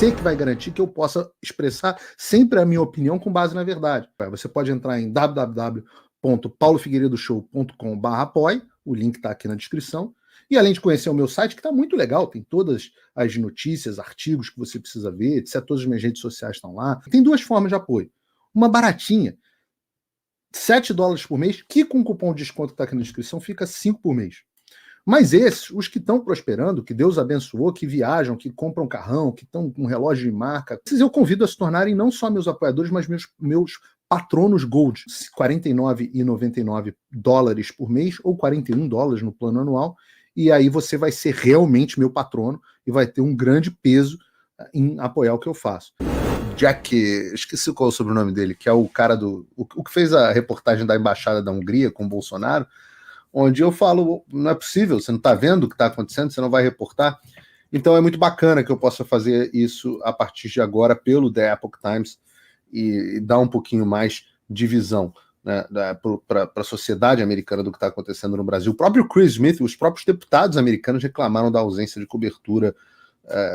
você que vai garantir que eu possa expressar sempre a minha opinião com base na verdade. Você pode entrar em www.paulofigueiredoshow.com/apoie, o link está aqui na descrição, e além de conhecer o meu site, que está muito legal, tem todas as notícias, artigos que você precisa ver, etc. Todas as minhas redes sociais estão lá. Tem duas formas de apoio. Uma baratinha, $7 por mês, que com o cupom de desconto que está aqui na descrição fica 5 por mês. Mas esses, os que estão prosperando, que Deus abençoou, que viajam, que compram carrão, que estão com relógio de marca, esses eu convido a se tornarem não só meus apoiadores, mas meus patronos Gold. $49,99 por mês ou $41 no plano anual. E aí você vai ser realmente meu patrono e vai ter um grande peso em apoiar o que eu faço. Jack, esqueci qual é o sobrenome dele, que é o cara o que fez a reportagem da Embaixada da Hungria com o Bolsonaro, onde eu falo, não é possível, você não está vendo o que está acontecendo, você não vai reportar. Então é muito bacana que eu possa fazer isso a partir de agora pelo The Epoch Times e dar um pouquinho mais de visão, né, para a sociedade americana do que está acontecendo no Brasil. O próprio Chris Smith, os próprios deputados americanos reclamaram da ausência de cobertura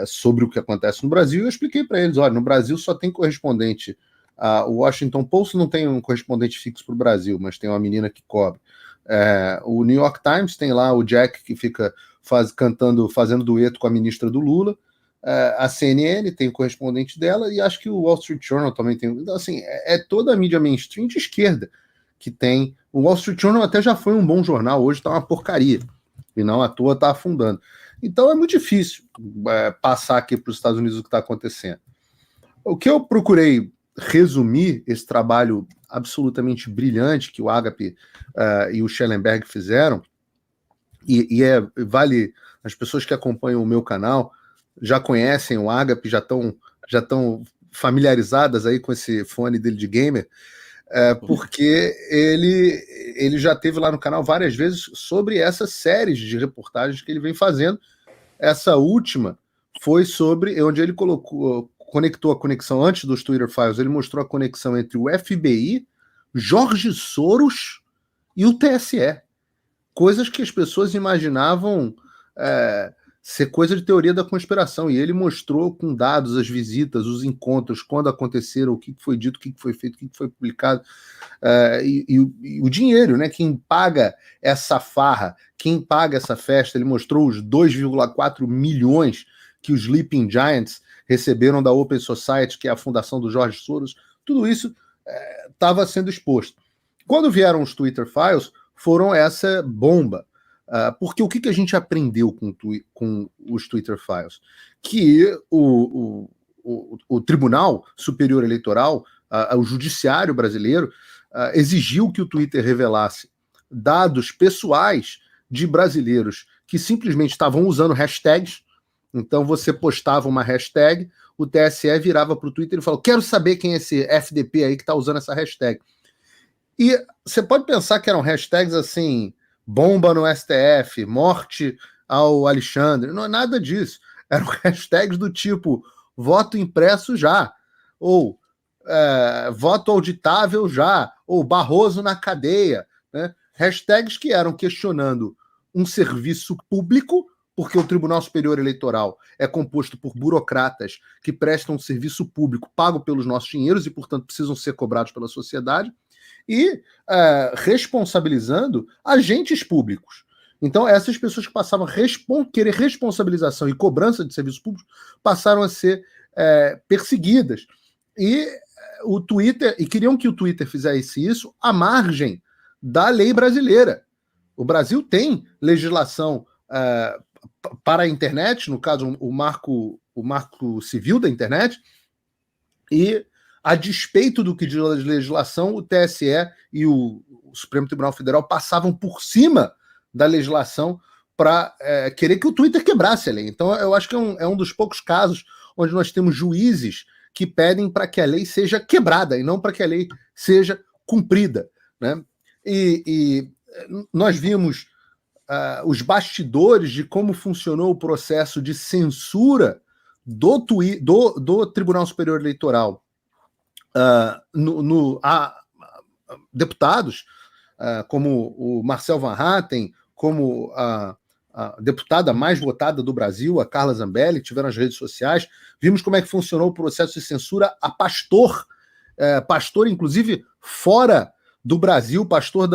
sobre o que acontece no Brasil. Eu expliquei para eles, olha, no Brasil só tem correspondente. O Washington Post não tem um correspondente fixo para o Brasil, mas tem uma menina que cobre. O New York Times tem lá o Jack que fica fazendo dueto com a ministra do Lula. A CNN tem o correspondente dela e acho que o Wall Street Journal também tem. Então, assim, é toda a mídia mainstream de esquerda que tem. O Wall Street Journal até já foi um bom jornal, hoje está uma porcaria. E não à toa está afundando. Então é muito difícil passar aqui para os Estados Unidos o que está acontecendo. O que eu procurei resumir esse trabalho absolutamente brilhante que o Agape e o Schellenberg fizeram, vale, as pessoas que acompanham o meu canal já conhecem o Agape, já estão familiarizadas aí com esse fone dele de gamer, porque ele já teve lá no canal várias vezes sobre essas séries de reportagens que ele vem fazendo. Essa última foi sobre onde ele conectou a conexão antes dos Twitter Files, ele mostrou a conexão entre o FBI, Jorge Soros e o TSE. Coisas que as pessoas imaginavam ser coisa de teoria da conspiração. E ele mostrou com dados as visitas, os encontros, quando aconteceram, o que foi dito, o que foi feito, o que foi publicado. E o dinheiro, né? Quem paga essa farra, quem paga essa festa, ele mostrou os 2,4 milhões que os Sleeping Giants receberam da Open Society, que é a fundação do Jorge Soros. Tudo isso estava sendo exposto. Quando vieram os Twitter Files, foram essa bomba. Porque o que a gente aprendeu com os Twitter Files? Que o Tribunal Superior Eleitoral, o Judiciário brasileiro, exigiu que o Twitter revelasse dados pessoais de brasileiros que simplesmente estavam usando hashtags. Então você postava uma hashtag, o TSE virava para o Twitter e falou: quero saber quem é esse FDP aí que está usando essa hashtag. E você pode pensar que eram hashtags assim, bomba no STF, morte ao Alexandre, não é nada disso. Eram hashtags do tipo voto impresso já, ou voto auditável já, ou Barroso na cadeia, né? Hashtags que eram questionando um serviço público, porque o Tribunal Superior Eleitoral é composto por burocratas que prestam um serviço público pago pelos nossos dinheiros e, portanto, precisam ser cobrados pela sociedade, e responsabilizando agentes públicos. Então, essas pessoas que passavam a querer responsabilização e cobrança de serviços públicos passaram a ser perseguidas. E o Twitter, e queriam que o Twitter fizesse isso à margem da lei brasileira. O Brasil tem legislação para a internet, no caso, o marco civil da internet, e a despeito do que diz a legislação, o TSE e o Supremo Tribunal Federal passavam por cima da legislação para querer que o Twitter quebrasse a lei. Então, eu acho que é um dos poucos casos onde nós temos juízes que pedem para que a lei seja quebrada e não para que a lei seja cumprida, né? E nós vimos os bastidores de como funcionou o processo de censura do Tribunal Superior Eleitoral. Deputados como o Marcel Van Hatten, como a deputada mais votada do Brasil, a Carla Zambelli, que tiveram nas redes sociais. Vimos como é que funcionou o processo de censura a pastor, inclusive, fora do Brasil, pastor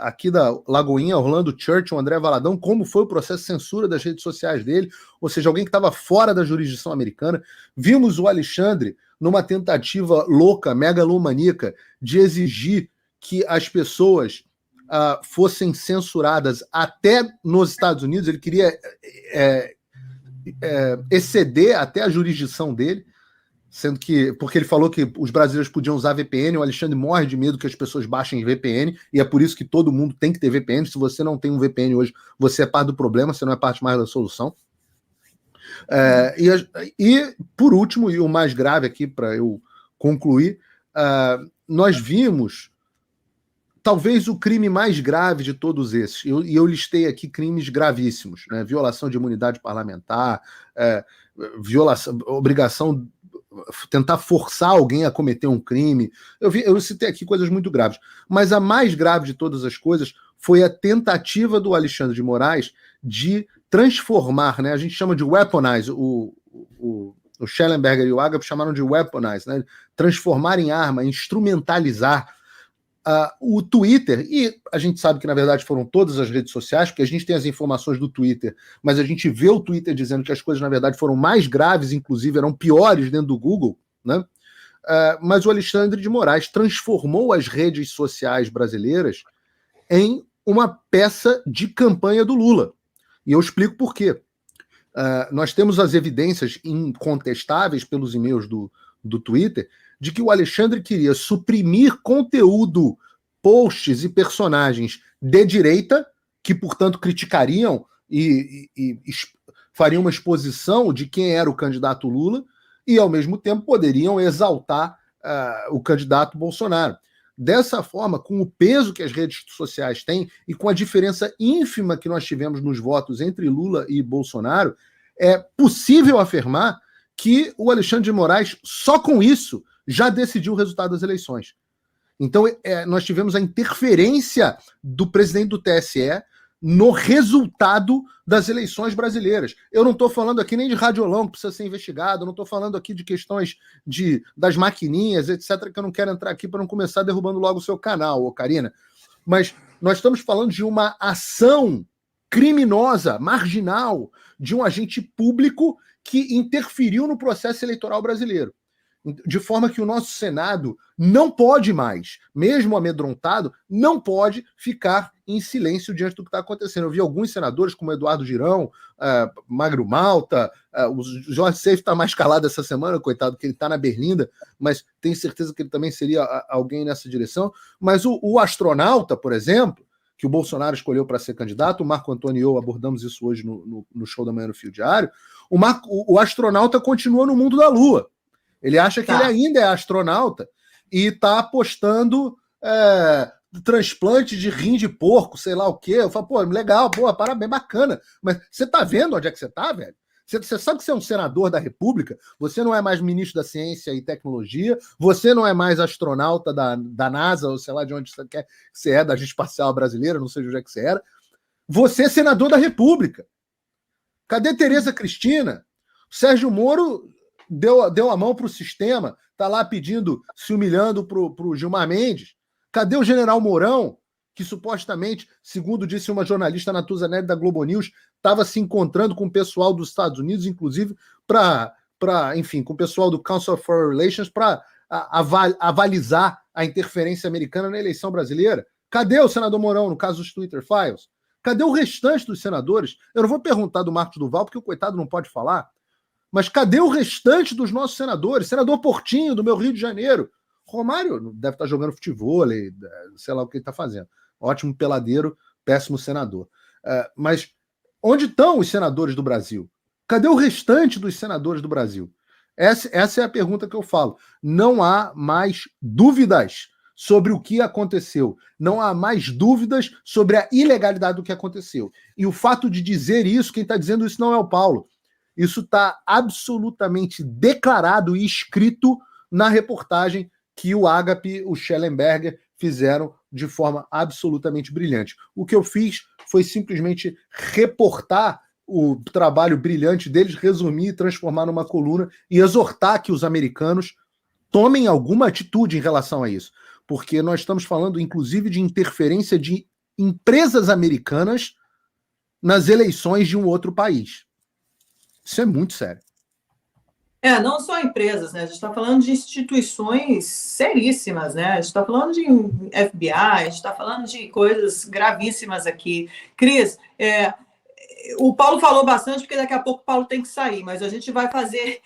aqui da Lagoinha, Orlando Church, o André Valadão, como foi o processo de censura das redes sociais dele, ou seja, alguém que estava fora da jurisdição americana. Vimos o Alexandre numa tentativa louca, megalomaníaca, de exigir que as pessoas fossem censuradas até nos Estados Unidos. Ele queria exceder até a jurisdição dele, sendo que, porque ele falou que os brasileiros podiam usar VPN. O Alexandre morre de medo que as pessoas baixem VPN, e é por isso que todo mundo tem que ter VPN. Se você não tem um VPN hoje, você é parte do problema, você não é parte mais da solução. E por último, e o mais grave aqui para eu concluir, nós vimos talvez o crime mais grave de todos esses, e eu listei aqui crimes gravíssimos, né? Violação de imunidade parlamentar, obrigação, tentar forçar alguém a cometer um crime. Eu citei aqui coisas muito graves, mas a mais grave de todas as coisas foi a tentativa do Alexandre de Moraes de transformar, né? A gente chama de weaponize, o Schellenberger e o Agap chamaram de weaponize, né? Transformar em arma, instrumentalizar o Twitter. E a gente sabe que, na verdade, foram todas as redes sociais, porque a gente tem as informações do Twitter, mas a gente vê o Twitter dizendo que as coisas, na verdade, foram mais graves, inclusive eram piores dentro do Google, né? Mas o Alexandre de Moraes transformou as redes sociais brasileiras em uma peça de campanha do Lula. E eu explico por quê. Nós temos as evidências incontestáveis pelos e-mails do Twitter de que o Alexandre queria suprimir conteúdo, posts e personagens de direita, que, portanto, criticariam e fariam uma exposição de quem era o candidato Lula, e, ao mesmo tempo, poderiam exaltar o candidato Bolsonaro. Dessa forma, com o peso que as redes sociais têm e com a diferença ínfima que nós tivemos nos votos entre Lula e Bolsonaro, é possível afirmar que o Alexandre de Moraes, só com isso, já decidiu o resultado das eleições. Então, nós tivemos a interferência do presidente do TSE no resultado das eleições brasileiras. Eu não estou falando aqui nem de radiolão que precisa ser investigado, não estou falando aqui de questões das maquininhas, etc., que eu não quero entrar aqui para não começar derrubando logo o seu canal, Karina. Mas nós estamos falando de uma ação criminosa, marginal, de um agente público que interferiu no processo eleitoral brasileiro. De forma que o nosso Senado não pode mais, mesmo amedrontado, não pode ficar em silêncio diante do que está acontecendo. Eu vi alguns senadores, como Eduardo Girão, Magro Malta, o Jorge Seif está mais calado essa semana, coitado, que ele está na Berlinda, mas tenho certeza que ele também seria alguém nessa direção. Mas o astronauta, por exemplo, que o Bolsonaro escolheu para ser candidato, o Marco Antônio e eu abordamos isso hoje no show da manhã no Fio Diário, o astronauta continua no mundo da Lua. Ele acha que ele ainda é astronauta e está apostando transplante de rim de porco, sei lá o quê. Eu falo, pô, legal, boa, parabéns, bacana. Mas você tá vendo onde é que você tá, velho? Você sabe que você é um senador da República, você não é mais ministro da Ciência e Tecnologia, você não é mais astronauta da NASA, ou sei lá de onde você quer que você é, da Agência Espacial Brasileira, não sei de onde é que você era. Você é senador da República. Cadê Tereza Cristina? Sérgio Moro deu a mão para o sistema, está lá pedindo, se humilhando para o Gilmar Mendes. Cadê o general Mourão, que supostamente, segundo disse uma jornalista Natuzanelli da Globo News, estava se encontrando com o pessoal dos Estados Unidos, inclusive enfim, com o pessoal do Council of Foreign Relations, para avalizar a interferência americana na eleição brasileira? Cadê o senador Mourão, no caso dos Twitter Files? Cadê o restante dos senadores? Eu não vou perguntar do Marcos Duval, porque o coitado não pode falar. Mas cadê o restante dos nossos senadores? Senador Portinho, do meu Rio de Janeiro. Romário deve estar jogando futebol, sei lá o que ele está fazendo. Ótimo peladeiro, péssimo senador. Mas onde estão os senadores do Brasil? Cadê o restante dos senadores do Brasil? Essa é a pergunta que eu falo. Não há mais dúvidas sobre o que aconteceu. Não há mais dúvidas sobre a ilegalidade do que aconteceu. E o fato de dizer isso, quem está dizendo isso não é o Paulo. Isso está absolutamente declarado e escrito na reportagem que o Agap e o Schellenberger fizeram de forma absolutamente brilhante. O que eu fiz foi simplesmente reportar o trabalho brilhante deles, resumir, transformar numa coluna e exortar que os americanos tomem alguma atitude em relação a isso. Porque nós estamos falando, inclusive, de interferência de empresas americanas nas eleições de um outro país. Isso é muito sério. Não só empresas, né? A gente está falando de instituições seríssimas, né? A gente está falando de FBI, a gente está falando de coisas gravíssimas aqui. Cris, o Paulo falou bastante, porque daqui a pouco o Paulo tem que sair, mas a gente vai fazer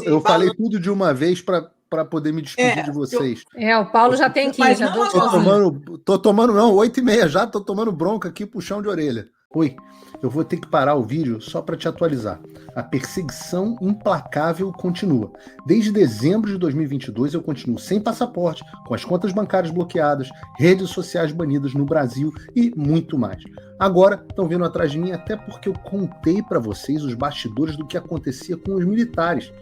Eu falei tudo de uma vez para poder me despedir de vocês. O Paulo já tem que ir. Já tô tomando, não, 8h30 já, tô tomando bronca aqui, puxão de orelha. Oi, eu vou ter que parar o vídeo só para te atualizar. A perseguição implacável continua. Desde dezembro de 2022 eu continuo sem passaporte, com as contas bancárias bloqueadas, redes sociais banidas no Brasil e muito mais. Agora estão vindo atrás de mim até porque eu contei para vocês os bastidores do que acontecia com os militares.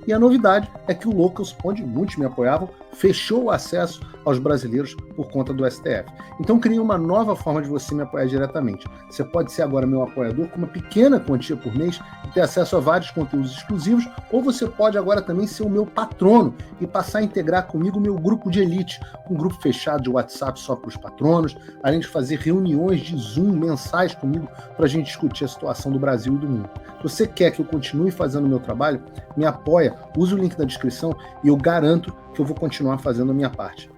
E a novidade é que o Locals, onde muitos me apoiavam, fechou o acesso aos brasileiros por conta do STF. Então criei uma nova forma de você me apoiar diretamente. Você pode ser agora meu apoiador com uma pequena quantia por mês e ter acesso a vários conteúdos exclusivos, ou você pode agora também ser o meu patrono e passar a integrar comigo o meu grupo de elite, um grupo fechado de WhatsApp só para os patronos, além de fazer reuniões de Zoom mensais comigo para a gente discutir a situação do Brasil e do mundo. Se você quer que eu continue fazendo o meu trabalho, me apoia, use o link na descrição e eu garanto que eu vou continuar fazendo a minha parte.